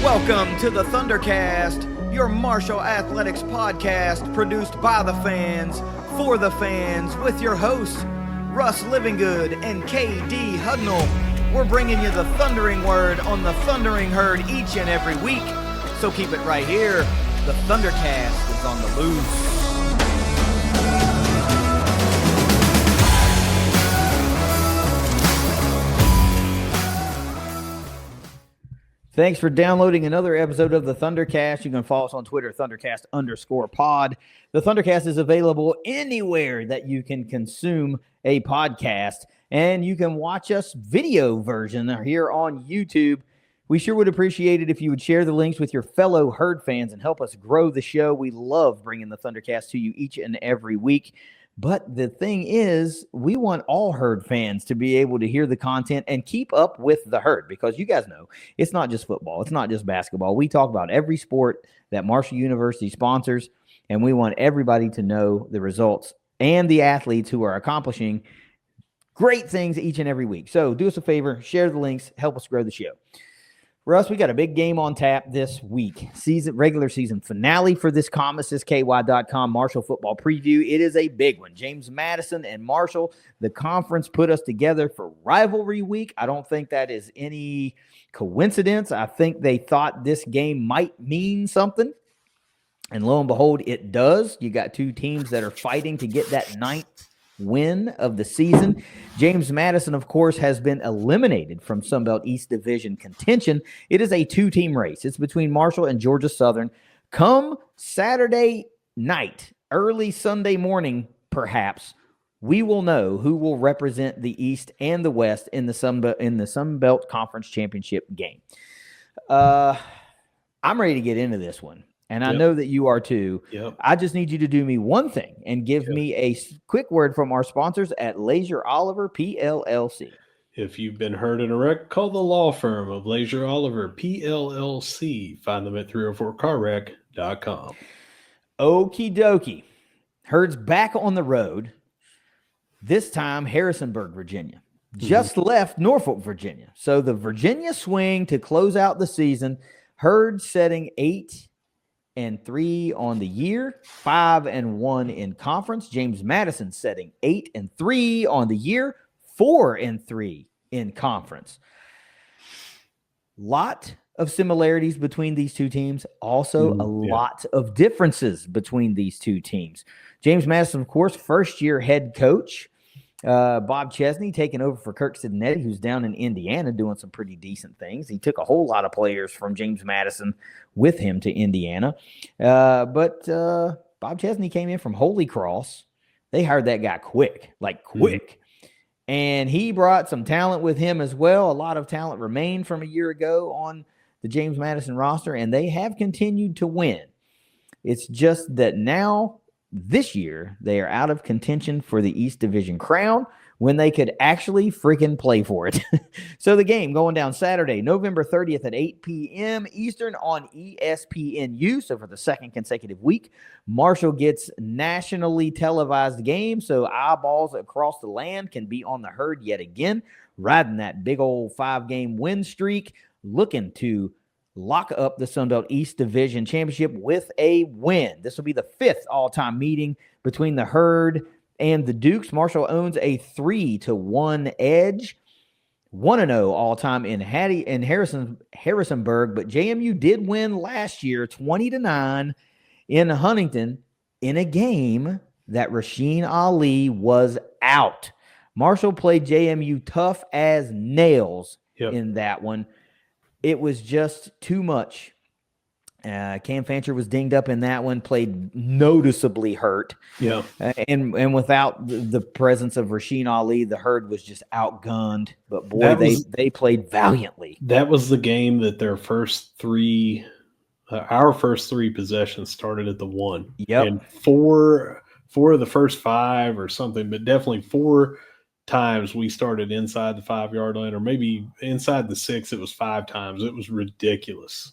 Welcome to the ThunderCast, your Marshall Athletics podcast produced by the fans, for the fans, with your hosts, Russ Livingood and KD Hudnall. We're bringing you the thundering word on the thundering herd each and every week, so keep it right here. The ThunderCast is on the loose. Thanks for downloading another episode of the ThunderCast. You can follow us on Twitter, ThunderCast_pod. The ThunderCast is available anywhere that you can consume a podcast, and you can watch us video version here on YouTube. We sure would appreciate it if you would share the links with your fellow herd fans and help us grow the show. We love bringing the ThunderCast to you each and every week. But the thing is, we want all herd fans to be able to hear the content and keep up with the herd, because you guys know it's not just football. It's not just basketball. We talk about every sport that Marshall University sponsors, and we want everybody to know the results and the athletes who are accomplishing great things each and every week. So do us a favor, share the links, help us grow the show. Russ, we got a big game on tap this week. Regular season finale for this ComAssist.KY.com Marshall football preview. It is a big one. James Madison and Marshall, the conference put us together for rivalry week. I don't think that is any coincidence. I think they thought this game might mean something. And lo and behold, it does. You got two teams that are fighting to get that ninth win of the season. James Madison, of course, has been eliminated from Sunbelt East Division contention. It is a two-team race. It's between Marshall and Georgia Southern. Come Saturday night, early Sunday morning, perhaps, we will know who will represent the East and the West in the Sunbelt Conference Championship game. I'm ready to get into this one. And I know that you are too. Yep. I just need you to do me one thing and give me a quick word from our sponsors at Leasure Oliver PLLC. If you've been hurt in a wreck, call the law firm of Leasure Oliver PLLC. Find them at 304carwreck.com. Okie dokie. Herd's back on the road. This time, Harrisonburg, Virginia. Just left Norfolk, Virginia. So the Virginia swing to close out the season. Herd setting 8-3 on the year, 5-1 in conference. James Madison setting 8-3 on the year, 4-3 in conference. Lot of similarities between these two teams. Also, a lot of differences between these two teams. James Madison, of course, first-year head coach. Bob Chesney taking over for Kirk Sidnetti, who's down in Indiana doing some pretty decent things. He took a whole lot of players from James Madison with him to Indiana. But Bob Chesney came in from Holy Cross. They hired that guy quick. And he brought some talent with him as well. A lot of talent remained from a year ago on the James Madison roster, and they have continued to win. It's just that now, this year, they are out of contention for the East Division crown when they could actually freaking play for it. So the game going down Saturday, November 30th at 8 p.m. Eastern on ESPNU. So for the second consecutive week, Marshall gets nationally televised game, so eyeballs across the land can be on the herd yet again, riding that big old 5-game win streak, looking to lock up the Sunbelt East Division Championship with a win. This will be the 5th all-time meeting between the herd and the Dukes. Marshall owns a 3-1 edge, 1-0 all-time in Harrisonburg, but JMU did win last year 20-9 in Huntington in a game that Rasheen Ali was out. Marshall played JMU tough as nails in that one. It was just too much. Cam Fancher was dinged up in that one, played noticeably hurt. And without the presence of Rasheen Ali, the herd was just outgunned. But boy, they played valiantly. That was the game that their first three, our first three possessions started at the 1. And four of the first 5 or something, but definitely 4 times we started inside the 5-yard line, or maybe inside the 6. It was 5 times. It was ridiculous.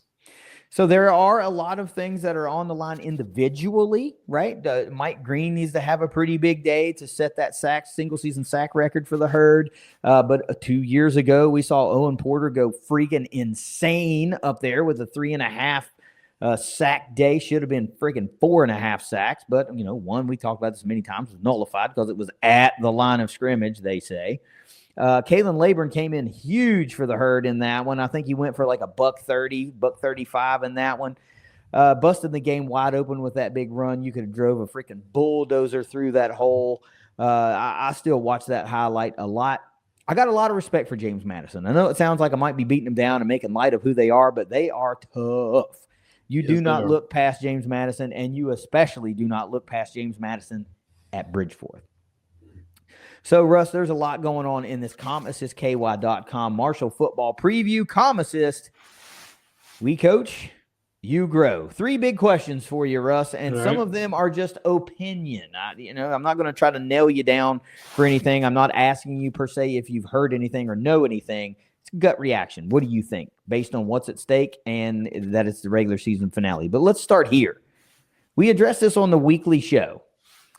So there are a lot of things that are on the line individually, right? Mike Green needs to have a pretty big day to set that single season sack record for the Herd. But 2 years ago, we saw Owen Porter go freaking insane up there with a 3.5 sack day. Should have been freaking 4.5 sacks. But, one, we talked about this many times, was nullified because it was at the line of scrimmage, they say. Kalen Laburn came in huge for the Herd in that one. I think he went for like a $130, $135 in that one. Busted the game wide open with that big run. You could have drove a freaking bulldozer through that hole. I still watch that highlight a lot. I got a lot of respect for James Madison. I know it sounds like I might be beating them down and making light of who they are, but they are tough. You do not look past James Madison, and you especially do not look past James Madison at Bridgeforth. So, Russ, there's a lot going on in this ComAssistKY.com Marshall football preview. ComAssist, we coach, you grow. 3 big questions for you, Russ, and some of them are just opinion. I'm not going to try to nail you down for anything. I'm not asking you per se if you've heard anything or know anything. It's gut reaction. What do you think based on what's at stake and that it's the regular season finale? But let's start here. We addressed this on the weekly show,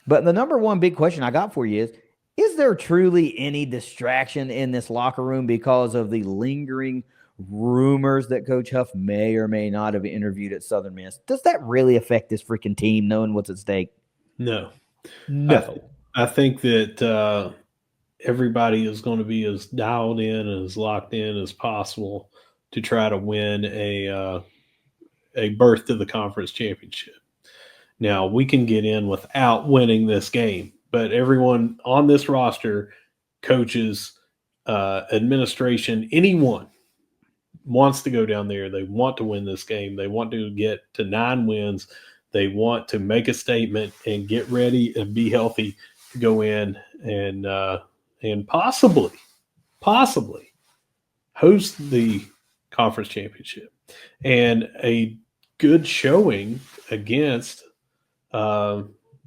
but the number one big question I got for you is there truly any distraction in this locker room because of the lingering rumors that Coach Huff may or may not have interviewed at Southern Miss? Does that really affect this freaking team, knowing what's at stake? No. I think that everybody is going to be as dialed in and as locked in as possible to try to win a berth to the conference championship. Now, we can get in without winning this game, but everyone on this roster, coaches, administration, anyone wants to go down there. They want to win this game. They want to get to 9 wins. They want to make a statement and get ready and be healthy to go in and possibly host the conference championship. And a good showing against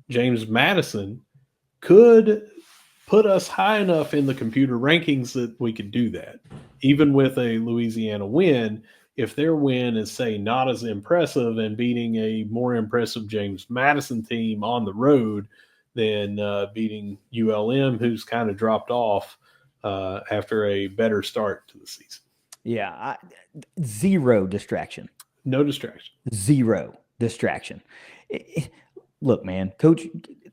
James Madison could put us high enough in the computer rankings that we could do that. Even with a Louisiana win, if their win is, say, not as impressive and beating a more impressive James Madison team on the road than beating ULM, who's kind of dropped off after a better start to the season. Yeah, zero distraction. No distraction. Zero distraction. Look, man, Coach,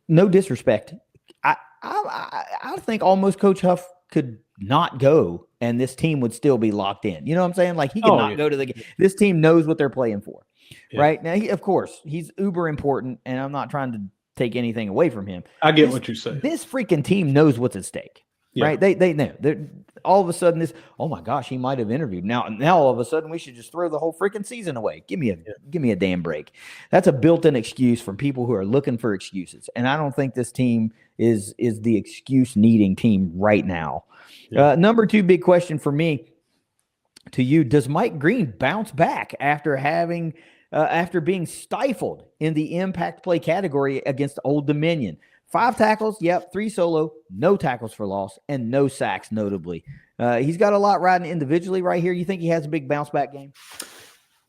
no disrespect. I think almost Coach Huff could not go and this team would still be locked in. You know what I'm saying? Like he could not go to the game. This team knows what they're playing for, right? Now, of course, he's uber important, and I'm not trying to take anything away from him. I get what you're saying. This freaking team knows what's at stake, right? They know. They're, all of a sudden, oh my gosh, he might have interviewed. Now all of a sudden, we should just throw the whole freaking season away. Give me a damn break. That's a built-in excuse from people who are looking for excuses, and I don't think this team is the excuse-needing team right now. Yeah. Number 2 big question for me to you: does Mike Green bounce back after being stifled in the impact play category against Old Dominion? 5 tackles, 3 solo, no tackles for loss, and no sacks, notably. He's got a lot riding individually right here. You think he has a big bounce-back game?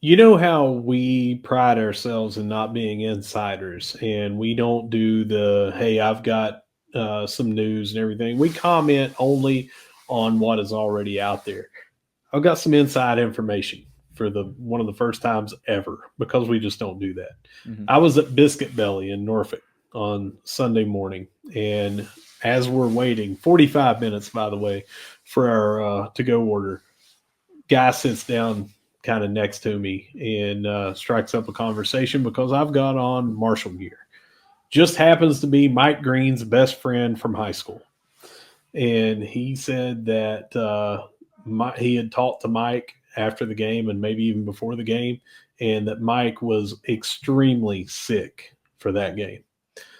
You know how we pride ourselves in not being insiders, and we don't do the, hey, I've got some news and everything. We comment only on what is already out there. I've got some inside information for one of the first times ever, because we just don't do that. Mm-hmm. I was at Biscuit Belly in Norfolk on Sunday morning, and as we're waiting 45 minutes, by the way, for our to-go order, guy sits down kind of next to me and strikes up a conversation because I've got on Marshall gear. Just happens to be Mike Green's best friend from high school, and he said that he had talked to Mike after the game and maybe even before the game, and that Mike was extremely sick for that game.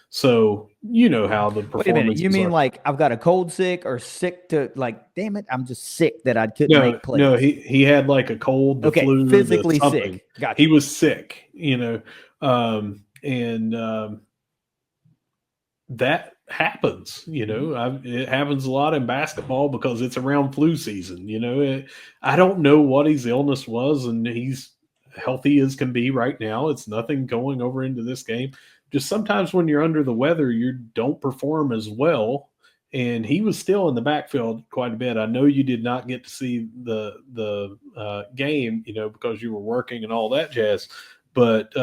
So you know how the performance. Wait a minute, you mean like I've got a cold sick, or sick to like, damn it, I'm just sick that I couldn't make plays? No, he had like a cold, the flu, physically sick. Gotcha. He was sick, that happens, it happens a lot in basketball because it's around flu season. I don't know what his illness was, and healthy as can be right now. It's nothing going over into this game. Just sometimes when you're under the weather, you don't perform as well. And he was still in the backfield quite a bit. I know you did not get to see the game, because you were working and all that jazz. But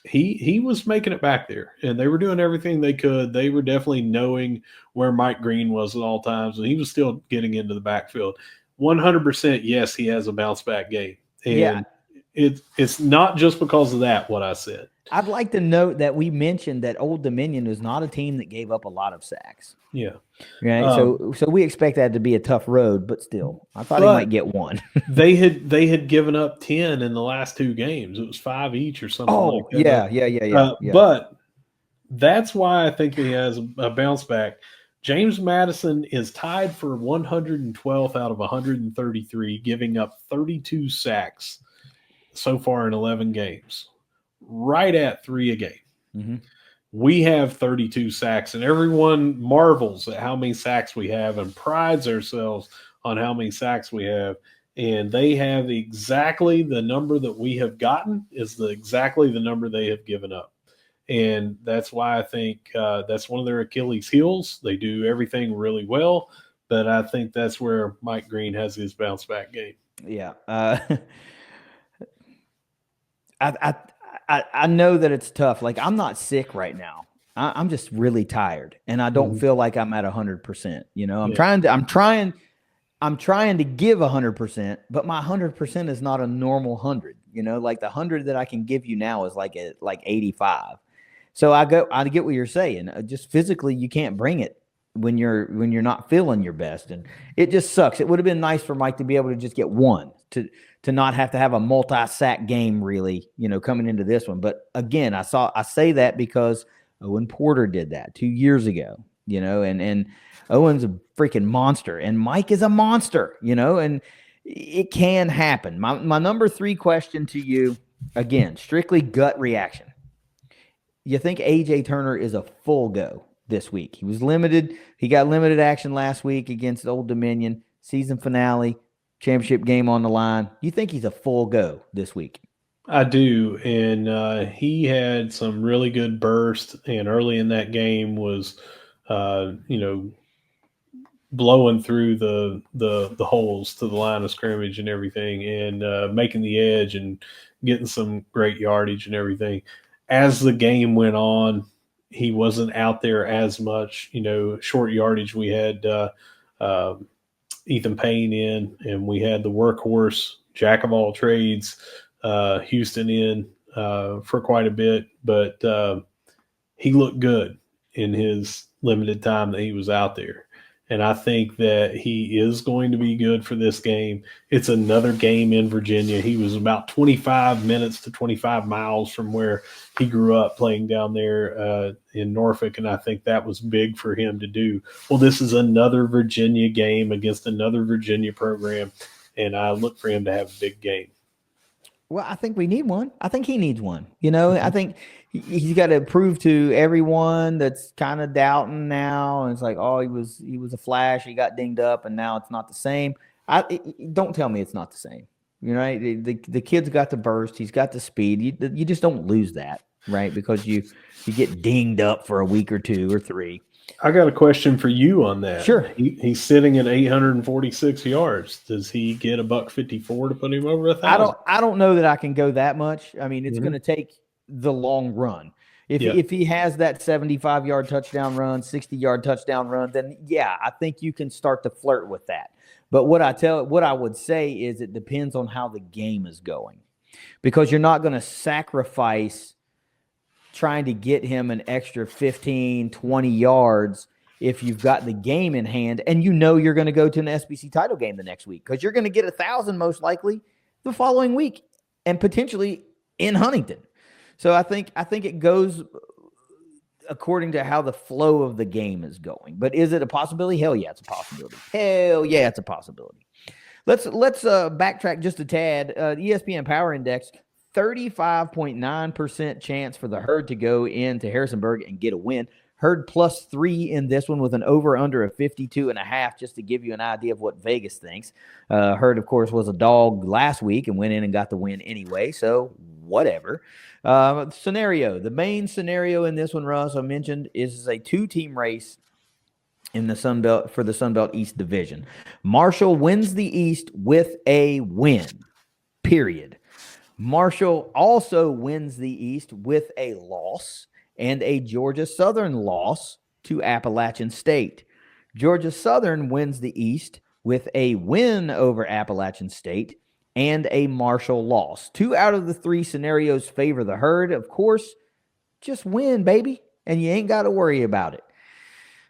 he was making it back there, and they were doing everything they could. They were definitely knowing where Mike Green was at all times, and he was still getting into the backfield. 100%, yes, he has a bounce back game, and it's not just because of that. What I said. I'd like to note that we mentioned that Old Dominion is not a team that gave up a lot of sacks. Yeah. Right. So we expect that to be a tough road, but still, I thought he might get one. they had given up 10 in the last 2 games. It was 5 each or something like that. Yeah. But that's why I think he has a bounce back. James Madison is tied for 112th out of 133, giving up 32 sacks so far in 11 games, right at 3 a game. Mm-hmm. We have 32 sacks, and everyone marvels at how many sacks we have and prides ourselves on how many sacks we have. And they have exactly the number that we have gotten is exactly the number they have given up. And that's why I think that's one of their Achilles heels. They do everything really well, but I think that's where Mike Green has his bounce back game. Yeah. I know that it's tough. Like, I'm not sick right now. I'm just really tired, and I don't feel like I'm at 100%. I'm trying to give 100%, but my 100% is not a normal 100. Like the 100 that I can give you now is like 85. So I get what you're saying. Just physically, you can't bring it when you're not feeling your best, and it just sucks. It would have been nice for Mike to be able to just get one to not have to have a multi-sack game, really, coming into this one. But again, I say that because Owen Porter did that 2 years ago, and Owen's a freaking monster, and Mike is a monster, and it can happen. My number 3 question to you, again, strictly gut reaction. You think AJ Turner is a full go this week? He was limited. He got limited action last week against Old Dominion, season finale, championship game on the line. You think he's a full go this week? I do, and he had some really good burst, and early in that game was, blowing through the holes to the line of scrimmage and everything, and making the edge and getting some great yardage and everything. As the game went on, he wasn't out there as much. Short yardage. We had Ethan Payne in, and we had the workhorse, jack of all trades, Houston in for quite a bit, but he looked good in his limited time that he was out there. And I think that he is going to be good for this game. It's another game in Virginia. He was about 25 minutes to 25 miles from where he grew up playing down there in Norfolk, and I think that was big for him to do. Well, this is another Virginia game against another Virginia program, and I look for him to have a big game. Well, I think we need one. I think he needs one. I think he's got to prove to everyone that's kind of doubting now. And it's like, oh, he was a flash. He got dinged up, and now it's not the same. Don't tell me it's not the same. The kid's got the burst. He's got the speed. You just don't lose that, right? Because you get dinged up for a week or 2 or 3. I got a question for you on that. Sure. He's sitting at 846 yards. Does he get $154 to put him over 1,000? I don't know that I can go that much. I mean, it's going to take the long run. If he has that 75-yard touchdown run, 60-yard touchdown run, then yeah, I think you can start to flirt with that. But what I would say is it depends on how the game is going, because you're not going to sacrifice trying to get him an extra 15, 20 yards if you've got the game in hand and you're going to go to an SBC title game the next week, because you're going to get 1,000 most likely the following week and potentially in Huntington. So I think it goes according to how the flow of the game is going. But is it a possibility? Hell yeah, it's a possibility. Hell yeah, it's a possibility. Let's backtrack just a tad. ESPN Power Index, 35.9% chance for the Herd to go into Harrisonburg and get a win. Herd +3 in this one with an over-under of 52.5, just to give you an idea of what Vegas thinks. Herd, of course, was a dog last week and went in and got the win anyway, so whatever. The main scenario in this one, Russ, I mentioned, is a 2-team race in the Sun Belt for the Sun Belt East Division. Marshall wins the East with a win, period. Marshall also wins the East with a loss and a Georgia Southern loss to Appalachian State. Georgia Southern wins the East with a win over Appalachian State and a Marshall loss. 2 out of the 3 scenarios favor the Herd. Of course, just win, baby, and you ain't got to worry about it.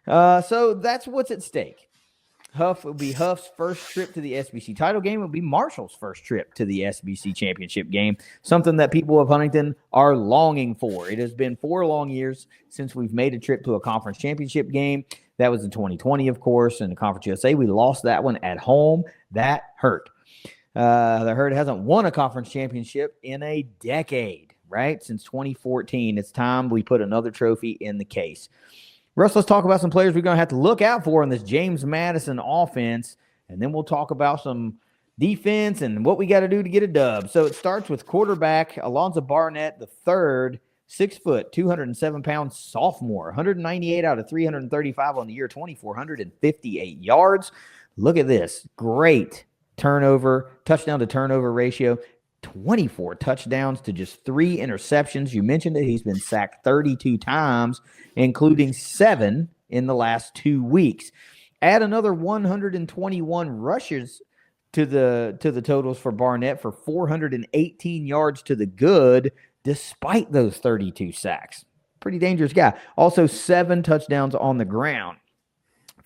So that's what's at stake. Huff will be Huff's first trip to the SBC title game. It will be Marshall's first trip to the SBC championship game, something that people of Huntington are longing for. It has been 4 long years since we've made a trip to a conference championship game. That was in 2020, of course, in the Conference USA. We lost that one at home. That hurt. The Herd hasn't won a conference championship in a decade, right? Since 2014. It's time we put another trophy in the case. Russ, let's talk about some players we're going to have to look out for in this James Madison offense, and then we'll talk about some defense and what we got to do to get a dub. So it starts with quarterback Alonzo Barnett, the third, 6 foot, 207-pound sophomore, 198 out of 335 on the year, 2,458 yards. Look at this. Great touchdown to turnover ratio. 24 touchdowns to just 3 interceptions. You mentioned that he's been sacked 32 times, including 7 in the last 2 weeks. Add another 121 rushes to the totals for Barnett for 418 yards to the good, despite those 32 sacks. Pretty dangerous guy. Also 7 touchdowns on the ground.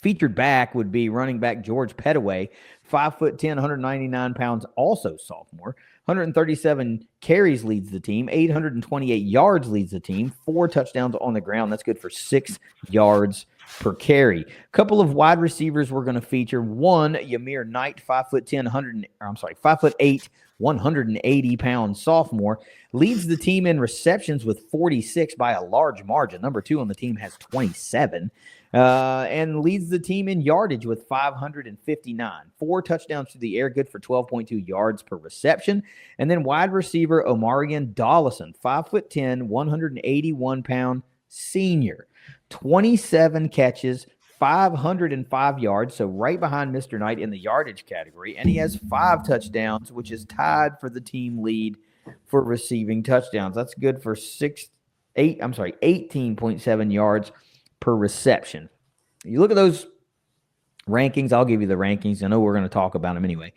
Featured back would be running back George Pettaway, 5'10", 199 pounds, also sophomore. 137 carries leads the team. 828 yards leads the team. 4 touchdowns on the ground. That's good for 6 yards per carry. A couple of wide receivers we're going to feature. One, Yamir Knight, 5'8", 180-pound sophomore, leads the team in receptions with 46 by a large margin. Number 2 on the team has 27. And leads the team in yardage with 559. 4 touchdowns to the air, good for 12.2 yards per reception. And then wide receiver Omarion Dollison, 5'10", 181-pound senior. 27 catches, 505 yards, so right behind Mr. Knight in the yardage category. And he has 5 touchdowns, which is tied for the team lead for receiving touchdowns. That's good for 18.7 yards per reception. You look at those rankings. I'll give you the rankings. I know we're going to talk about them anyway.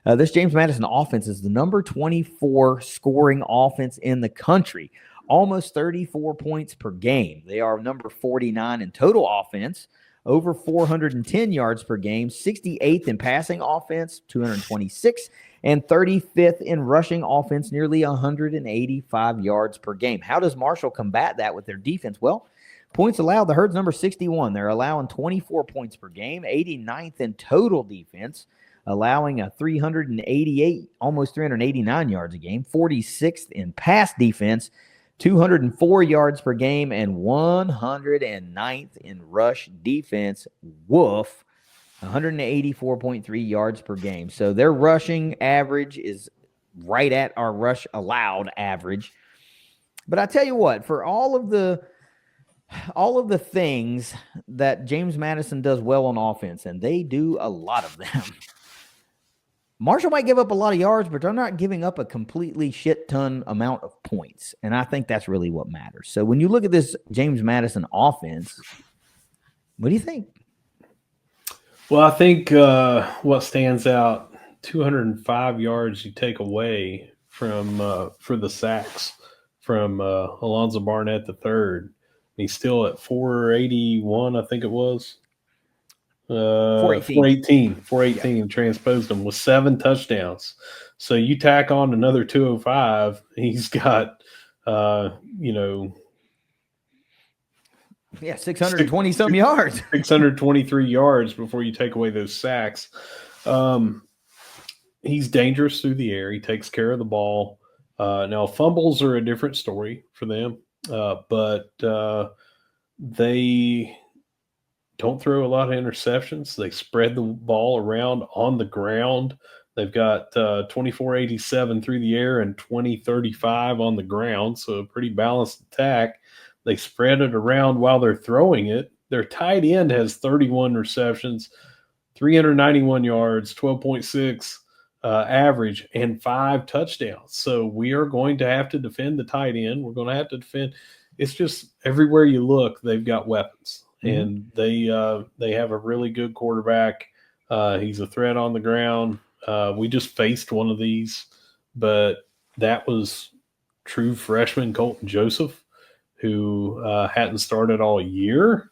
This James Madison offense is the number 24 scoring offense in the country, almost 34 points per game. They are number 49 in total offense, over 410 yards per game, 68th in passing offense, 226, and 35th in rushing offense, nearly 185 yards per game. How does Marshall combat that with their defense? Well, points allowed, the Herd's number 61. They're allowing 24 points per game, 89th in total defense, allowing a 388, almost 389 yards a game, 46th in pass defense, 204 yards per game, and 109th in rush defense. Woof, 184.3 yards per game. So their rushing average is right at our rush allowed average. But I tell you what, for all of the things that James Madison does well on offense, and they do a lot of them, Marshall might give up a lot of yards, but they're not giving up a completely shit ton amount of points. And I think that's really what matters. So when you look at this James Madison offense, what do you think? Well, I think what stands out, 205 yards you take away from for the sacks from Alonzo Barnett III. He's still at 481, I think it was. 418 yeah. Transposed him with 7 touchdowns. So you tack on another 205, he's got, 620 some yards. 623 yards before you take away those sacks. He's dangerous through the air. He takes care of the ball. Now, fumbles are a different story for them. But They don't throw a lot of interceptions. They spread the ball around on the ground. They've got 2487 through the air and 2035 on the ground, so a pretty balanced attack. They spread it around while they're throwing it. Their tight end has 31 receptions, 391 yards, 12.6 average, and 5 touchdowns. So we are going to have to defend the tight end. We're going to have to defend. It's just everywhere you look, they've got weapons, and they have a really good quarterback. He's a threat on the ground. We just faced one of these, but that was true freshman Colton Joseph, who hadn't started all year.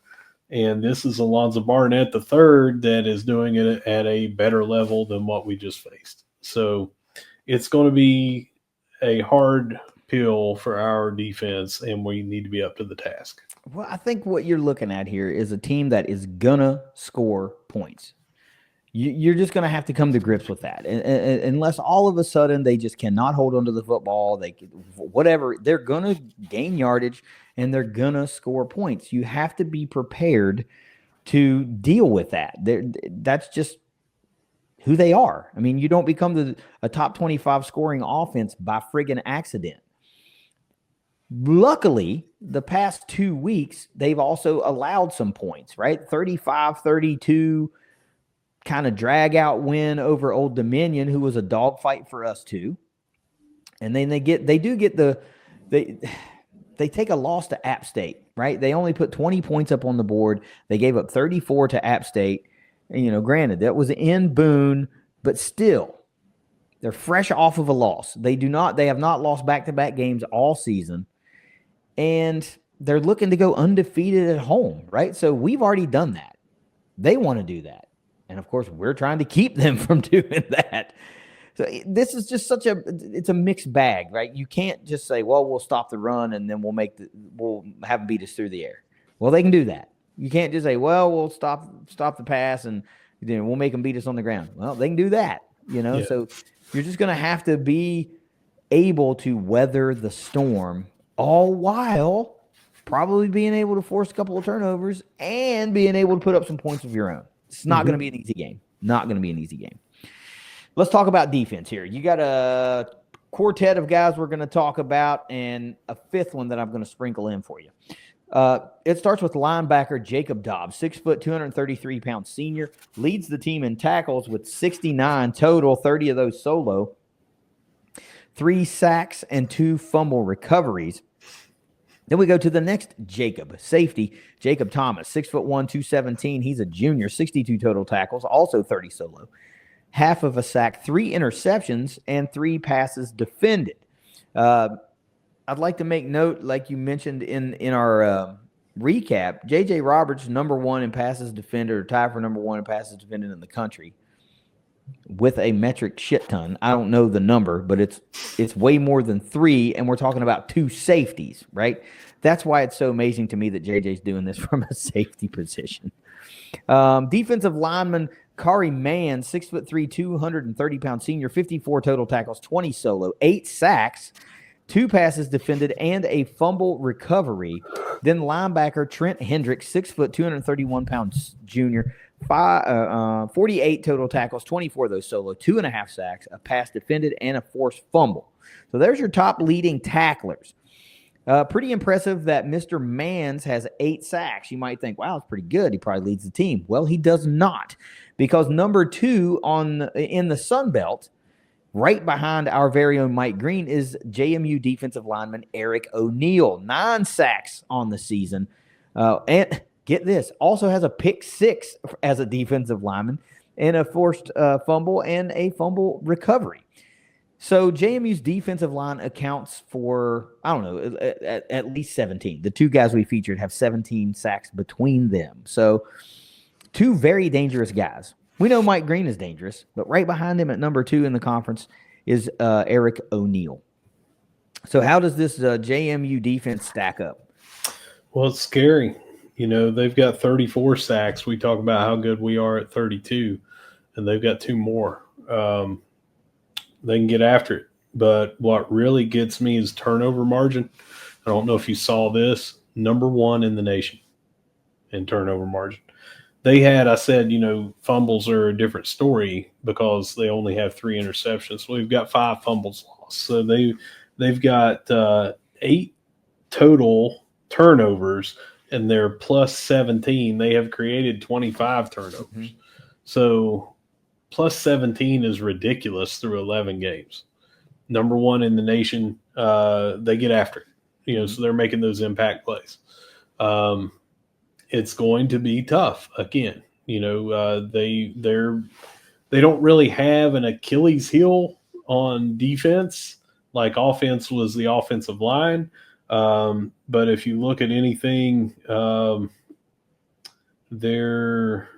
And this is Alonzo Barnett III that is doing it at a better level than what we just faced. So it's going to be a hard pill for our defense, and we need to be up to the task. Well, I think what you're looking at here is a team that is going to score points. You're just going to have to come to grips with that. And unless all of a sudden they just cannot hold onto the football, whatever, they're going to gain yardage and they're going to score points. You have to be prepared to deal with that. That's just who they are. I mean, you don't become a top 25 scoring offense by friggin' accident. Luckily, the past 2 weeks, they've also allowed some points, right? 35-32 kind of drag out win over Old Dominion, who was a dogfight for us too. And then they take a loss to App State, right? They only put 20 points up on the board. They gave up 34 to App State. And, granted, that was in Boone, but still, they're fresh off of a loss. They have not lost back-to-back games all season. And they're looking to go undefeated at home, right? So we've already done that. They want to do that. And, of course, we're trying to keep them from doing that. So this is just it's a mixed bag, right? You can't just say, well, we'll stop the run and then we'll have them beat us through the air. Well, they can do that. You can't just say, well, we'll stop the pass and then we'll make them beat us on the ground. Well, they can do that, Yeah. So you're just going to have to be able to weather the storm, all while probably being able to force a couple of turnovers and being able to put up some points of your own. It's not going to be an easy game. Not going to be an easy game. Let's talk about defense here. You got a quartet of guys we're going to talk about and a fifth one that I'm going to sprinkle in for you. It starts with linebacker Jacob Dobbs, 6 foot, 233-pound senior, leads the team in tackles with 69 total, 30 of those solo, 3 sacks and 2 fumble recoveries. Then we go to the next Jacob, safety, Jacob Thomas, 6'1", 217. He's a junior, 62 total tackles, also 30 solo, half of a sack, 3 interceptions, and 3 passes defended. I'd like to make note, like you mentioned in our recap, J.J. Roberts, number 1 in passes defended, or tied for number 1 in passes defended in the country, with a metric shit ton. I don't know the number, but it's way more than 3, and we're talking about 2 safeties, right? That's why it's so amazing to me that JJ's doing this from a safety position. Defensive lineman Kari Mann, 6'3", 230-pound senior, 54 total tackles, 20 solo, 8 sacks, 2 passes defended, and a fumble recovery. Then linebacker Trent Hendricks, 6 foot, 231-pound junior, 48 total tackles, 24 of those solo, 2.5 sacks, a pass defended, and a forced fumble. So there's your top leading tacklers. Pretty impressive that Mr. Mans has 8 sacks. You might think, wow, that's pretty good. He probably leads the team. Well, he does not, because number 2 in the Sun Belt, right behind our very own Mike Green, is JMU defensive lineman Eric O'Neal. 9 sacks on the season. And get this, also has a pick 6 as a defensive lineman and a forced fumble and a fumble recovery. So JMU's defensive line accounts for, I don't know, at least 17. The 2 guys we featured have 17 sacks between them. So 2 very dangerous guys. We know Mike Green is dangerous, but right behind him at number 2 in the conference is Eric O'Neal. So how does this JMU defense stack up? Well, it's scary. They've got 34 sacks. We talk about how good we are at 32, and they've got 2 more. They can get after it. But what really gets me is turnover margin. I don't know if you saw this. Number 1 in the nation. in turnover margin. They had, I said, fumbles are a different story because they only have 3 interceptions. We've got 5 fumbles lost. So they've got 8 total turnovers, and they're plus 17. They have created 25 turnovers. Mm-hmm. So plus 17 is ridiculous through 11 games. Number 1 in the nation. They get after it, so they're making those impact plays. It's going to be tough again. They don't really have an Achilles heel on defense. Like offense was the offensive line. But if you look at anything, they're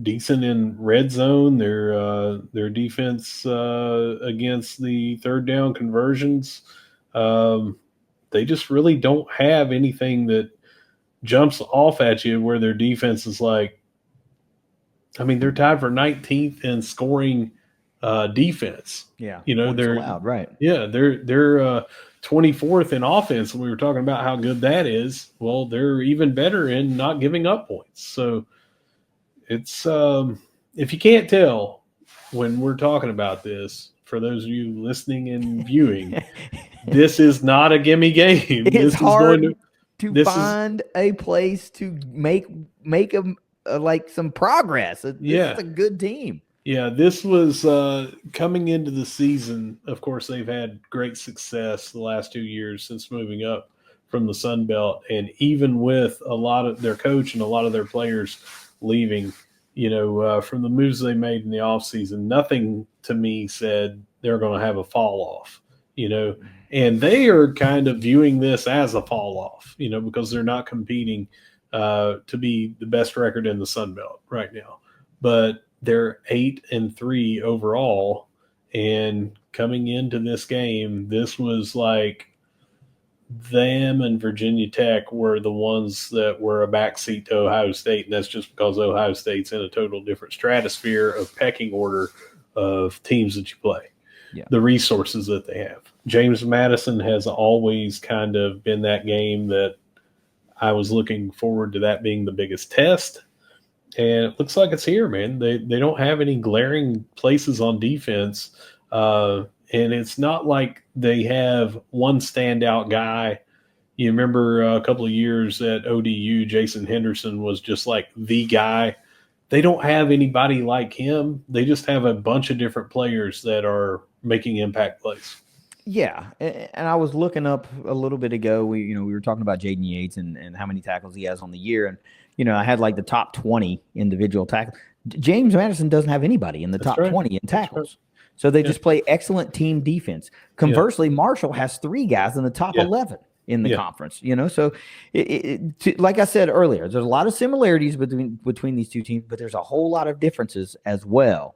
decent in red zone. Their defense against the third down conversions. They just really don't have anything that jumps off at you where their defense is like, they're tied for 19th in scoring defense. Yeah. They're allowed, right. Yeah. They're 24th in offense. And we were talking about how good that is. Well, they're even better in not giving up points. So it's, if you can't tell when we're talking about this, for those of you listening and viewing, this is not a gimme game. It's hard to find a place to make some progress. This is a good team. Yeah, this was coming into the season. Of course, they've had great success the last 2 years since moving up from the Sun Belt, and even with a lot of their coach and a lot of their players leaving, from the moves they made in the offseason, nothing to me said they're going to have a fall off, and they are kind of viewing this as a fall off, because they're not competing to be the best record in the Sun Belt right now. But they're 8-3 overall, and coming into this game, this was like them and Virginia Tech were the ones that were a backseat to Ohio State, and that's just because Ohio State's in a total different stratosphere of pecking order of teams that you play. Yeah. The resources that they have. James Madison has always kind of been that game that I was looking forward to that being the biggest test. And it looks like it's here, man. They don't have any glaring places on defense. And it's not like they have one standout guy. You remember a couple of years at ODU, Jason Henderson was just like the guy. They don't have anybody like him. They just have a bunch of different players that are making impact plays. Yeah, and I was looking up a little bit ago. We were talking about Jaden Yates and how many tackles he has on the year, and I had like the top 20 individual tackles. James Madison doesn't have anybody in the top 20 in tackles, so they just play excellent team defense. Conversely, Marshall has 3 guys in the top 11 in the conference. So like I said earlier, there's a lot of similarities between these two teams, but there's a whole lot of differences as well.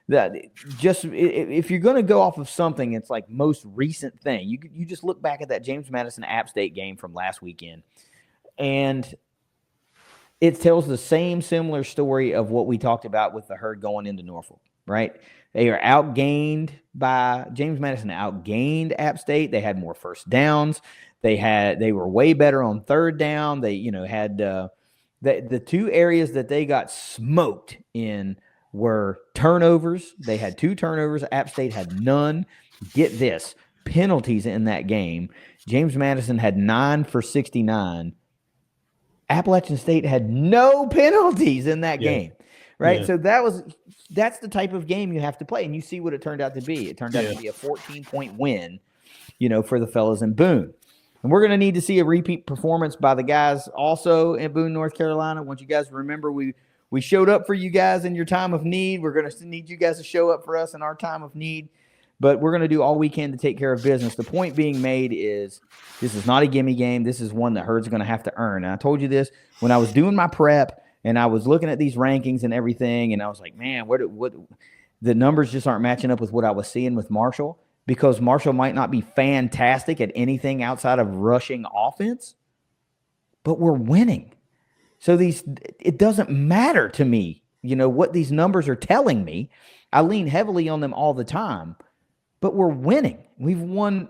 That just if you're going to go off of something, it's like most recent thing. You just look back at that James Madison App State game from last weekend, and it tells the same similar story of what we talked about with the Herd going into Norfolk, right? They are outgained by James Madison. Outgained App State. They had more first downs. They were way better on third down. They had the 2 areas that they got smoked in were turnovers. They had 2 turnovers. App State had none. Get this, penalties in that game. James Madison had 9 for 69. Appalachian State had no penalties in that game, right? Yeah. So that's the type of game you have to play, and you see what it turned out to be. It turned out to be a 14-point win, for the fellas in Boone. And we're going to need to see a repeat performance by the guys also in Boone, North Carolina. I want you guys to remember we showed up for you guys in your time of need. We're going to need you guys to show up for us in our time of need. But we're going to do all we can to take care of business. The point being made is this is not a gimme game. This is one that Herd's going to have to earn. And I told you this when I was doing my prep and I was looking at these rankings and everything, and I was like, man, what the numbers just aren't matching up with what I was seeing with Marshall, because Marshall might not be fantastic at anything outside of rushing offense, but we're winning. So it doesn't matter to me, what these numbers are telling me. I lean heavily on them all the time, but we're winning. We've won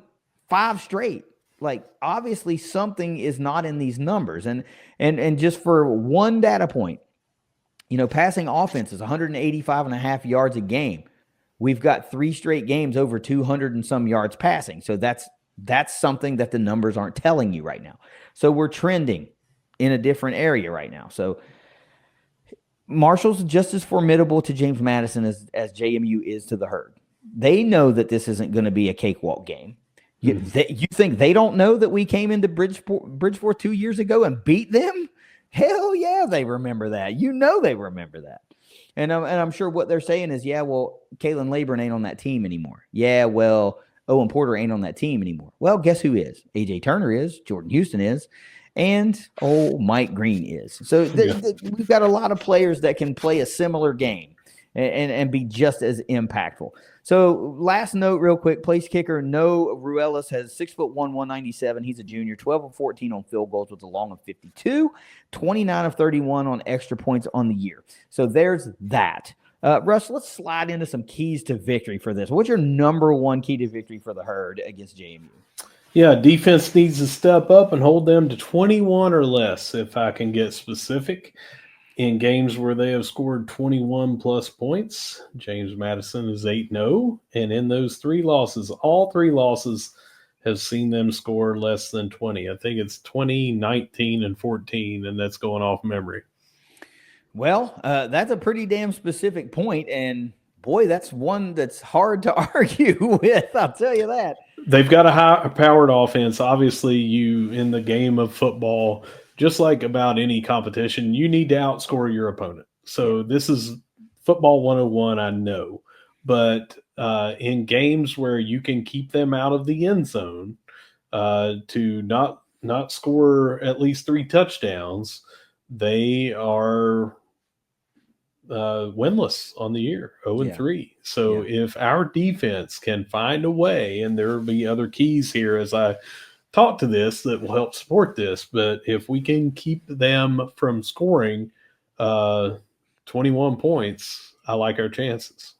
5 straight like obviously something is not in these numbers. And just for one data point, passing offense is 185.5 yards a game. We've got 3 straight games over 200 and some yards passing. So that's something that the numbers aren't telling you right now. So we're trending in a different area right now. So Marshall's just as formidable to James Madison as JMU is to the Herd. They know that this isn't going to be a cakewalk game. You think they don't know that we came into Bridgeport 2 years ago and beat them? Hell yeah, they remember that. They remember that. And I'm sure what they're saying is, yeah, well, Kalen Laburn ain't on that team anymore. Yeah, well, Owen Porter ain't on that team anymore. Well, guess who is? A.J. Turner is. Jordan Houston is. And Mike Green is. So we've got a lot of players that can play a similar game and be just as impactful. So last note real quick, place kicker, No Ruelas has 6'1", 197. He's a junior, 12 of 14 on field goals with a long of 52, 29 of 31 on extra points on the year. So there's that. Russ, let's slide into some keys to victory for this. What's your number one key to victory for the Herd against JMU? Yeah, defense needs to step up and hold them to 21 or less, if I can get specific. In games where they have scored 21-plus points, James Madison is 8-0. And in those 3 losses, all 3 losses have seen them score less than 20. I think it's 20, 19, and 14, and that's going off memory. Well, that's a pretty damn specific point, and boy, that's one that's hard to argue with, I'll tell you that. They've got a high-powered offense. Obviously, in the game of football, just like about any competition, you need to outscore your opponent. So this is football 101, I know. But in games where you can keep them out of the end zone to not score at least 3 touchdowns, they are winless on the year, 0-3. So if our defense can find a way, and there will be other keys here as I talk to this that will help support this, but if we can keep them from scoring 21 points, I like our chances.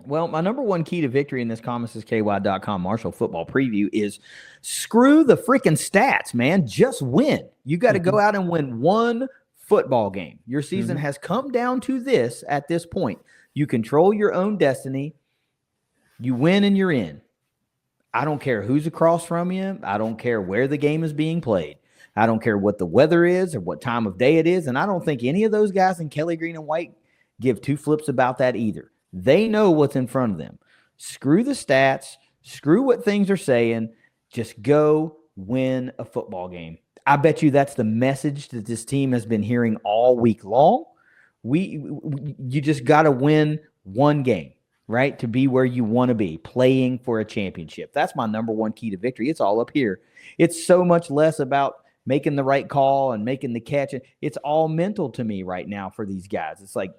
Well, my number one key to victory in this ComAssistKY.com Marshall football preview is screw the freaking stats, man. Just win. You got to go out and win one football game. Your season has come down to this at this point. You control your own destiny. You win and you're in. I don't care who's across from you. I don't care where the game is being played. I don't care what the weather is or what time of day it is. And I don't think any of those guys in Kelly Green and White give 2 flips about that either. They know what's in front of them. Screw the stats. Screw what things are saying. Just go win a football game. I bet you that's the message that this team has been hearing all week long. You just got to win one game, right, to be where you want to be, playing for a championship. That's my number one key to victory. It's all up here. It's so much less about making the right call and making the catch. It's all mental to me right now for these guys. It's like,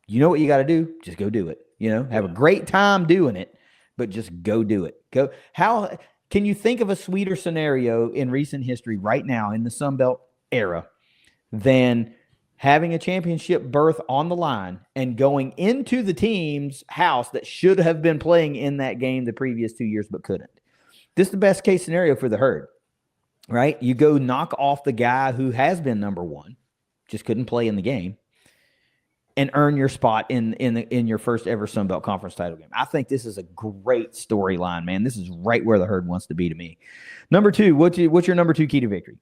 you know what you got to do? Just go do it. Have a great time doing it, but just go do it. Go. How can you think of a sweeter scenario in recent history right now in the Sun Belt era than having a championship berth on the line and going into the team's house that should have been playing in that game the previous 2 years but couldn't? This is the best case scenario for the Herd, right? You go knock off the guy who has been number one, just couldn't play in the game, and earn your spot in your first ever Sun Belt Conference title game. I think this is a great storyline, man. This is right where the Herd wants to be to me. Number 2, what's your number 2 key to victory?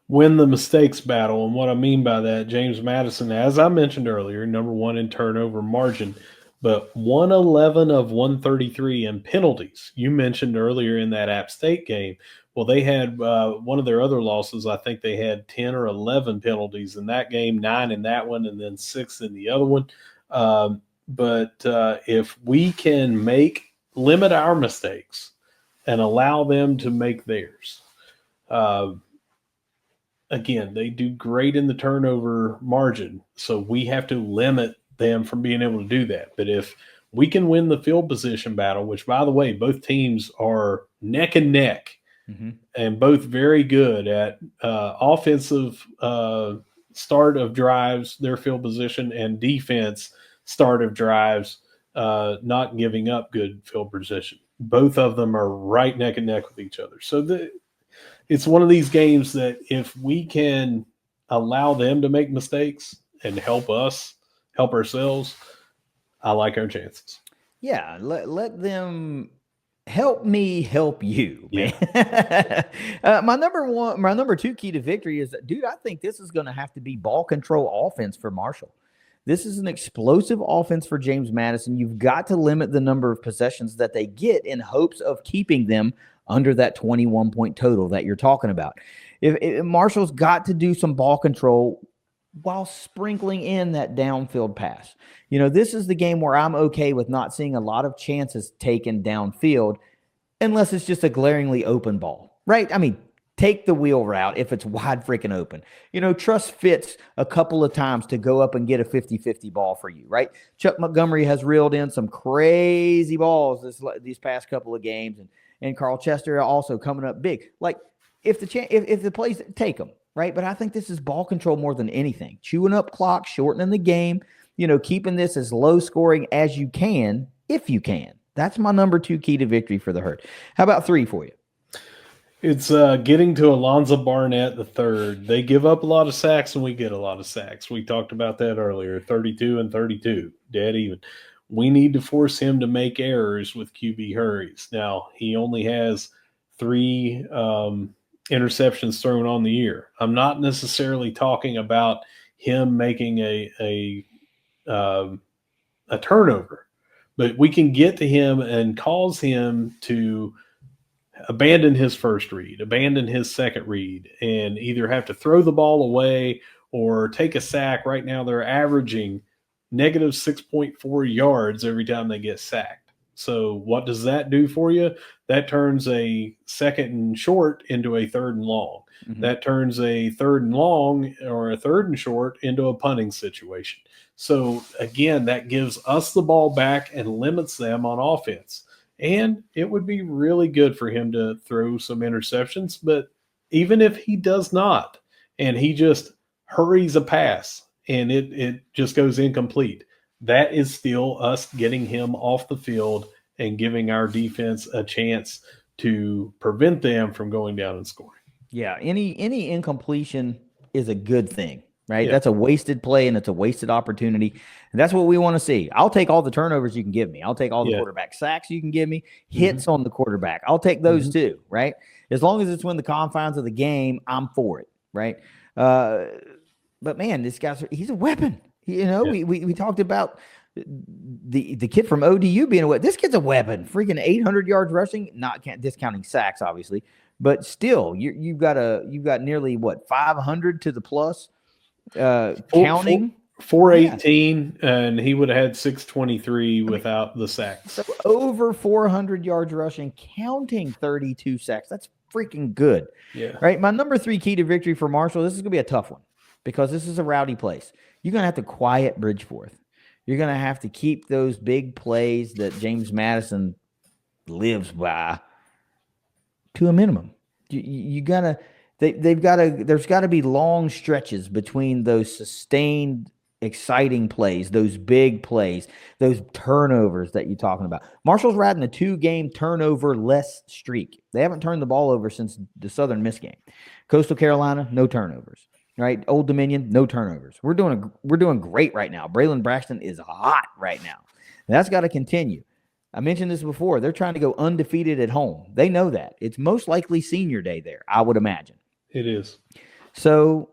Win the mistakes battle. And what I mean by that, James Madison, as I mentioned earlier, number 1 in turnover margin, but 111 of 133 in penalties. You mentioned earlier in that App State game. Well, they had one of their other losses. I think they had 10 or 11 penalties in that game, 9 in that one, and then 6 in the other one. But if we can limit our mistakes and allow them to make theirs, again, they do great in the turnover margin. So we have to limit them from being able to do that. But if we can win the field position battle, which, by the way, both teams are neck and neck, and both very good at offensive start of drives, their field position, and defense start of drives, not giving up good field position. Both of them are right neck and neck with each other. So it's one of these games that if we can allow them to make mistakes and help ourselves, I like our chances. Yeah, let them help me help you, man. Yeah. My number two key to victory is that, dude, I think this is going to have to be ball control offense for Marshall. This is an explosive offense for James Madison. You've got to limit the number of possessions that they get in hopes of keeping them under that 21-point total that you're talking about. If Marshall's got to do some ball control while sprinkling in that downfield pass. You know, this is the game where I'm okay with not seeing a lot of chances taken downfield unless it's just a glaringly open ball, right? I mean, take the wheel route if it's wide freaking open. You know, trust Fitz a couple of times to go up and get a 50-50 ball for you, right? Chuck Montgomery has reeled in some crazy balls these past couple of games, and Carl Chester also coming up big. Like, if the plays, take them, right? But I think this is ball control more than anything. Chewing up clock, shortening the game, you know, keeping this as low scoring as you can, if you can. That's my number two key to victory for the Herd. How about three for you? It's getting to Alonzo Barnett the third. They give up a lot of sacks and we get a lot of sacks. We talked about that earlier, 32 and 32, dead even. We need to force him to make errors with QB hurries. Now, he only has 3 interceptions thrown on the year. I'm not necessarily talking about him making a turnover, but we can get to him and cause him to abandon his first read, abandon his second read, and either have to throw the ball away or take a sack. Right now, they're averaging negative 6.4 yards every time they get sacked. So what does that do for you? That turns a second and short into a third and long. Mm-hmm. That turns a third and long or a third and short into a punting situation. So again, that gives us the ball back and limits them on offense. And it would be really good for him to throw some interceptions. But even if he does not, and he just hurries a pass and it just goes incomplete, that is still us getting him off the field and giving our defense a chance to prevent them from going down and scoring. Yeah, any incompletion is a good thing, right? Yeah. That's a wasted play and it's a wasted opportunity. And that's what we want to see. I'll take all the turnovers you can give me. I'll take all the quarterback sacks you can give me, hits on the quarterback. I'll take those too, right? As long as it's within the confines of the game, I'm for it, right? But man, this he's a weapon. You know, we talked about the kid from ODU being a weapon. This kid's a weapon. Freaking 800 yards rushing, not discounting sacks, obviously, but still, you've got nearly 500 to the plus, counting 418, and he would have had 623 without the sacks. So over 400 yards rushing, counting 32 sacks. That's freaking good. Yeah. Right. My number 3 key to victory for Marshall. This is gonna be a tough one because this is a rowdy place. You're gonna have to quiet Bridgeforth. You're going to have to keep those big plays that James Madison lives by to a minimum. There's got to be long stretches between those sustained, exciting plays, those big plays, those turnovers that you're talking about. Marshall's riding a 2-game turnover-less streak. They haven't turned the ball over since the Southern Miss game. Coastal Carolina, no turnovers. Right, Old Dominion, no turnovers. We're doing great right now. Braylon Braxton is hot right now. And that's got to continue. I mentioned this before. They're trying to go undefeated at home. They know that. It's most likely senior day there, I would imagine. It is. So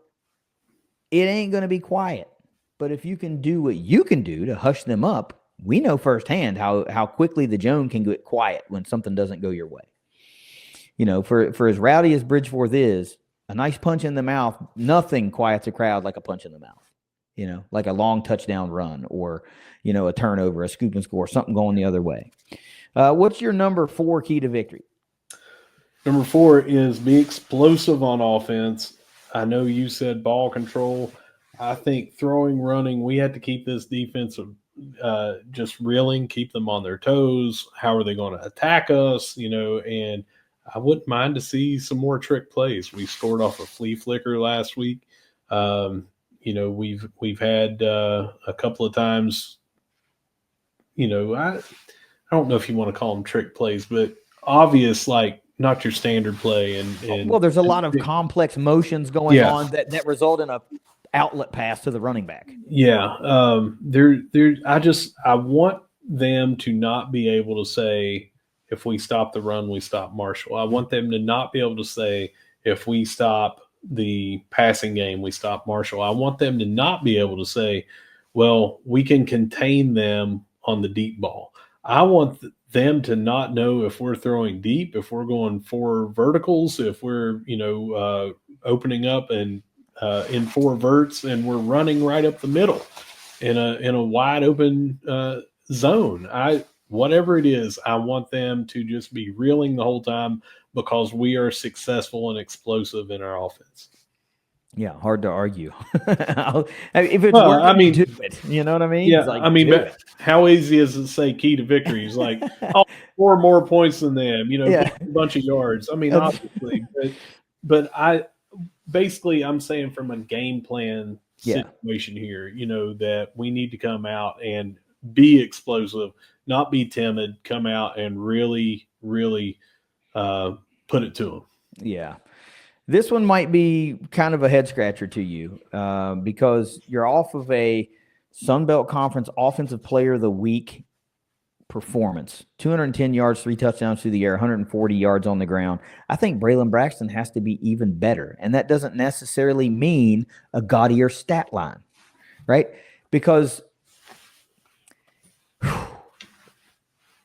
it ain't going to be quiet. But if you can do what you can do to hush them up, we know firsthand how quickly the Joan can get quiet when something doesn't go your way. You know, for as rowdy as Bridgeforth is, a nice punch in the mouth, nothing quiets a crowd like a punch in the mouth, you know, like a long touchdown run or, you know, a turnover, a scoop and score, something going the other way. What's your number 4 key to victory? Number 4 is be explosive on offense. I know you said ball control. I think throwing, running, we had to keep this defense just reeling, keep them on their toes. How are they going to attack us, you know, and I wouldn't mind to see some more trick plays. We scored off a flea flicker last week. You know, we've had a couple of times, you know, I don't know if you want to call them trick plays, but obvious, like not your standard play. And well, there's a lot of complex motions going on that result in a outlet pass to the running back. Yeah. I want them to not be able to say, if we stop the run, we stop Marshall. I want them to not be able to say, if we stop the passing game, we stop Marshall. I want them to not be able to say, well, we can contain them on the deep ball. I want them to not know if we're throwing deep, if we're going 4 verticals, if we're, opening up and in 4 verts and we're running right up the middle in a wide open zone. Whatever it is, I want them to just be reeling the whole time, because we are successful and explosive in our offense. Yeah, hard to argue. If it's working, do it. You know what I mean? Yeah, how easy is it to say key to victory? It's like, 4 more points than them, a bunch of yards. I mean, obviously, but I'm saying from a game plan situation here, that we need to come out and be explosive, not be timid, come out and really, really put it to them. Yeah. This one might be kind of a head scratcher to you because you're off of a Sun Belt Conference Offensive Player of the Week performance. 210 yards, 3 touchdowns through the air, 140 yards on the ground. I think Braylon Braxton has to be even better. And that doesn't necessarily mean a gaudier stat line, right? Because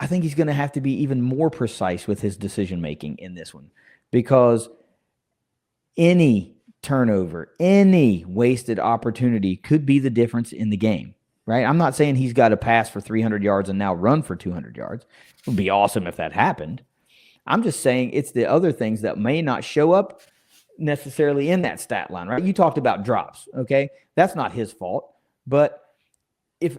I think he's going to have to be even more precise with his decision-making in this one, because any turnover, any wasted opportunity could be the difference in the game, right? I'm not saying he's got to pass for 300 yards and now run for 200 yards. It would be awesome if that happened. I'm just saying it's the other things that may not show up necessarily in that stat line, right? You talked about drops, okay? That's not his fault. But if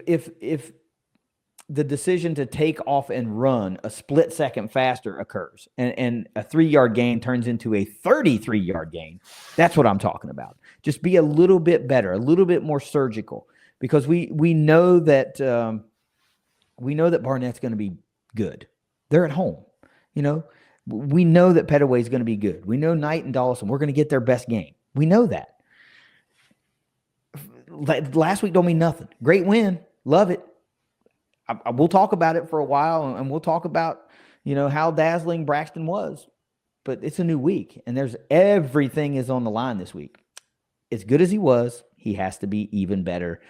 the decision to take off and run a split second faster occurs and a 3-yard gain turns into a 33-yard gain, that's what I'm talking about. Just be a little bit better, a little bit more surgical, because we know that Barnett's going to be good. They're at home. We know that Pettaway's going to be good. We know Knight and Dawson, we're going to get their best game. We know that. Last week don't mean nothing. Great win. Love it. We'll talk about it for a while, and we'll talk about, how dazzling Braxton was. But it's a new week, and everything is on the line this week. As good as he was, he has to be even better,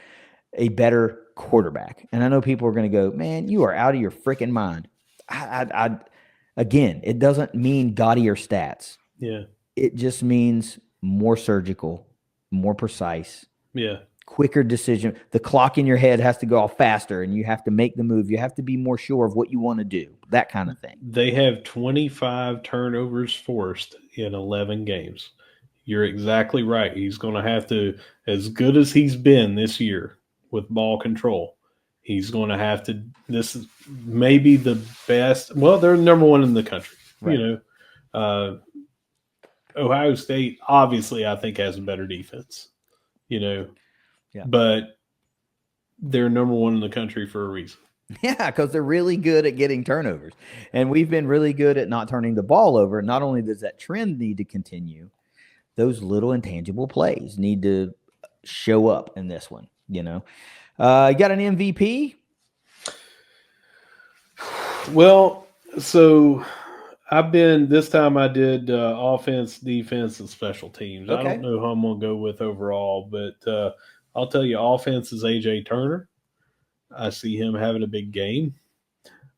a better quarterback. And I know people are going to go, man, you are out of your freaking mind. Again, it doesn't mean gaudier stats. Yeah. It just means more surgical, more precise. Yeah. Quicker decision. The clock in your head has to go off faster, and you have to make the move. You have to be more sure of what you want to do, that kind of thing. They have 25 turnovers forced in 11 games. You're exactly right. He's going to have to, as good as he's been this year with ball control, he's going to have to, this is maybe the best. Well, they're number 1 in the country. Right. Ohio State, obviously, I think has a better defense, Yeah. But they're number 1 in the country for a reason. Yeah, because they're really good at getting turnovers. And we've been really good at not turning the ball over. Not only does that trend need to continue, those little intangible plays need to show up in this one, You got an MVP? Well, so this time I did offense, defense, and special teams. Okay. I don't know who I'm going to go with overall, but I'll tell you, offense is A.J. Turner. I see him having a big game.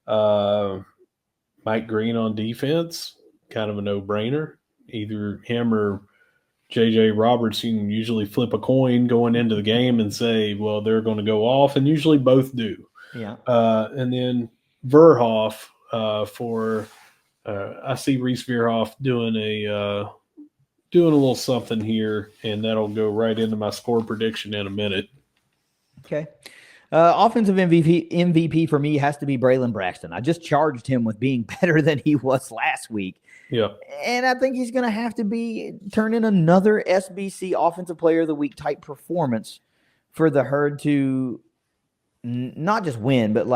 Mike Green on defense, kind of a no-brainer. Either him or J.J. Roberts, you can usually flip a coin going into the game and say, well, they're going to go off, and usually both do. Yeah. And then Verhoff I see Reese Verhoff doing a little something here, and that'll go right into my score prediction in a minute. Okay. Offensive MVP for me has to be Braylon Braxton. I just charged him with being better than he was last week. Yeah. And I think he's going to have to turn in another SBC Offensive Player of the Week type performance for the Herd to not just win, but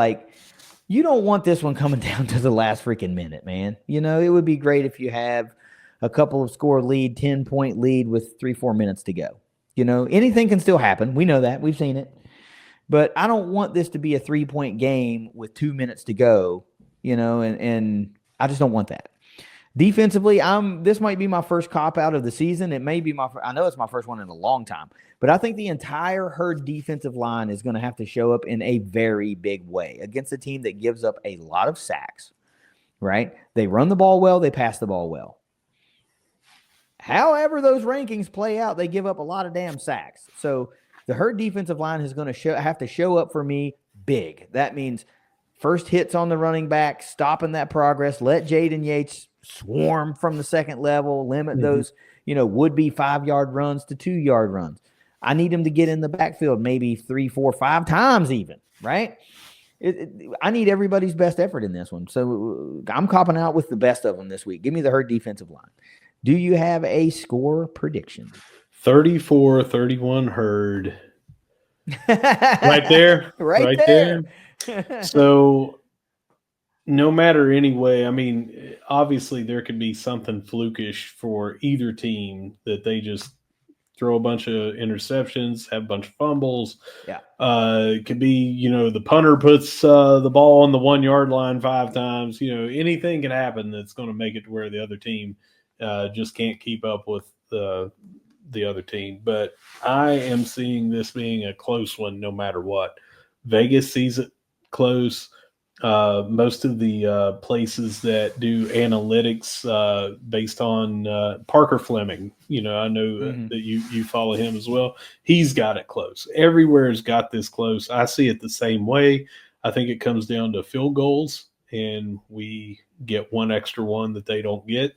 You don't want this one coming down to the last freaking minute, man. It would be great if you have a couple of score lead, 10-point lead with 3-4 minutes to go. Anything can still happen. We know that. We've seen it. But I don't want this to be a 3-point game with 2 minutes to go, and I just don't want that. Defensively, this might be my first cop out of the season. It may be I know it's my first one in a long time, but I think the entire Herd defensive line is going to have to show up in a very big way against a team that gives up a lot of sacks, right? They run the ball well, they pass the ball well. However those rankings play out, they give up a lot of damn sacks. So the Herd defensive line is going to have to show up for me big. That means first hits on the running back, stopping that progress, let Jaden Yates swarm from the second level, limit those, would-be 5-yard runs to 2-yard runs. I need him to get in the backfield maybe 3, 4, 5 times even, right? I need everybody's best effort in this one. So I'm copping out with the best of them this week. Give me the Herd defensive line. Do you have a score prediction? 34-31 Herd. Right there. Right there. So no matter anyway, I mean, obviously there could be something flukish for either team that they just throw a bunch of interceptions, have a bunch of fumbles. Yeah. It could be, the punter puts the ball on the 1-yard line 5 times. Anything can happen that's going to make it to where the other team just can't keep up with the other team. But I am seeing this being a close one no matter what. Vegas sees it close. Most of the places that do analytics based on Parker Fleming, I know that you follow him as well. He's got it close. Everywhere's got this close. I see it the same way. I think it comes down to field goals, and we get one extra one that they don't get.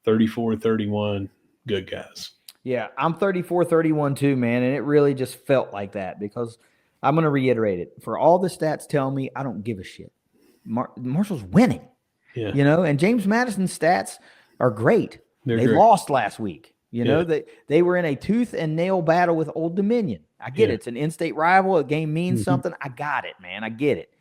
34-31, good guys. Yeah, I'm 34-31 too, man, and it really just felt like that because I'm going to reiterate it. For all the stats tell me, I don't give a shit. Marshall's winning, and James Madison's stats are great. They lost last week. They were in a tooth and nail battle with Old Dominion. I get it. It's an in-state rival. A game means something. I got it, man. I get it.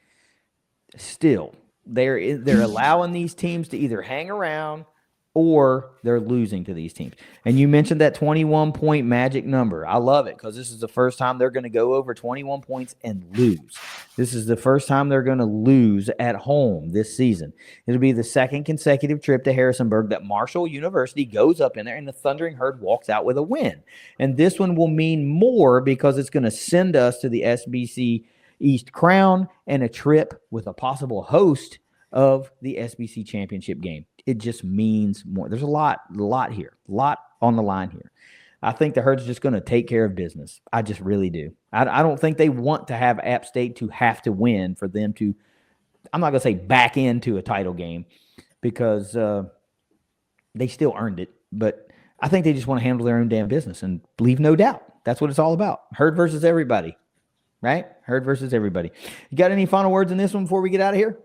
Still, they're allowing these teams to either hang around or they're losing to these teams. And you mentioned that 21-point magic number. I love it because this is the first time they're going to go over 21 points and lose. This is the first time they're going to lose at home this season. It'll be the second consecutive trip to Harrisonburg that Marshall University goes up in there and the Thundering Herd walks out with a win. And this one will mean more because it's going to send us to the SBC East Crown and a trip with a possible host of the SBC championship game. It just means more. There's a lot here, a lot on the line here. I think the Herd's just going to take care of business. I just really do. I don't think they want to have App State to have to win for them to, I'm not going to say back into a title game because they still earned it, but I think they just want to handle their own damn business and leave no doubt. That's what it's all about. Herd versus everybody, right? Herd versus everybody. You got any final words in this one before we get out of here?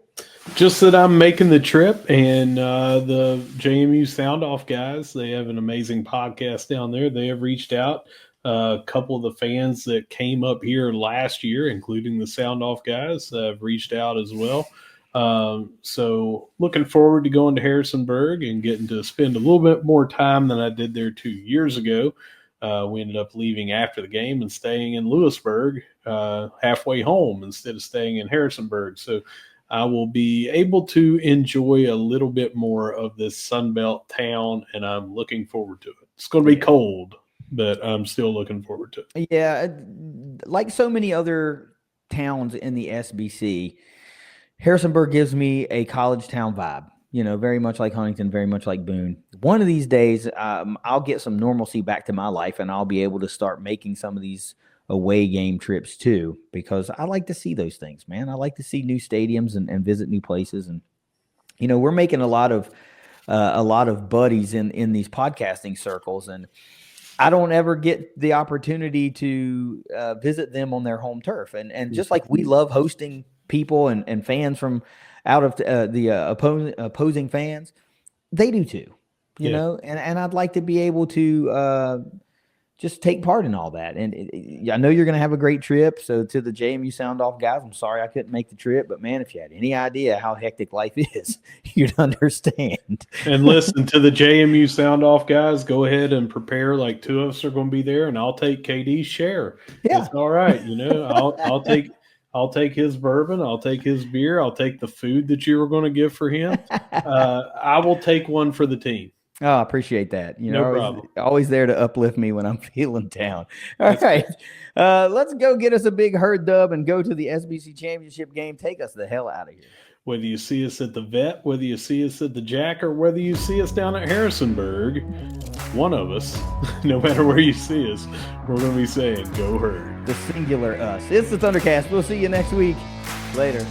Just that I'm making the trip, and the JMU Sound Off guys, they have an amazing podcast down there. They have reached out. A couple of the fans that came up here last year, including the Sound Off guys, have reached out as well. So looking forward to going to Harrisonburg and getting to spend a little bit more time than I did there 2 years ago. We ended up leaving after the game and staying in Lewisburg halfway home instead of staying in Harrisonburg. So I will be able to enjoy a little bit more of this Sunbelt town, and I'm looking forward to it. It's going to be cold, but I'm still looking forward to it. Yeah, like so many other towns in the SBC, Harrisonburg gives me a college town vibe. Very much like Huntington, very much like Boone. One of these days, I'll get some normalcy back to my life, and I'll be able to start making some of these away game trips too, because I like to see those things, man. I like to see new stadiums and visit new places. And, we're making a lot of buddies in these podcasting circles, and I don't ever get the opportunity to visit them on their home turf. And just like we love hosting people and fans from out of the opposing fans, they do too, you know, and I'd like to be able to just take part in all that. And I know you're going to have a great trip. So to the JMU Sound Off guys, I'm sorry I couldn't make the trip, but man, if you had any idea how hectic life is, you'd understand. And listen, to the JMU Sound Off guys, go ahead and prepare. Like 2 of us are going to be there, and I'll take KD's share. Yeah. It's all right. I'll take his bourbon. I'll take his beer. I'll take the food that you were going to give for him. I will take one for the team. Oh, I appreciate that. No problem. Always there to uplift me when I'm feeling down. All right. Let's go get us a big herd dub and go to the SBC championship game. Take us the hell out of here. Whether you see us at the Vet, whether you see us at the Jack, or whether you see us down at Harrisonburg, one of us, no matter where you see us, we're going to be saying, go herd. The singular us. It's the ThunderCast. We'll see you next week. Later.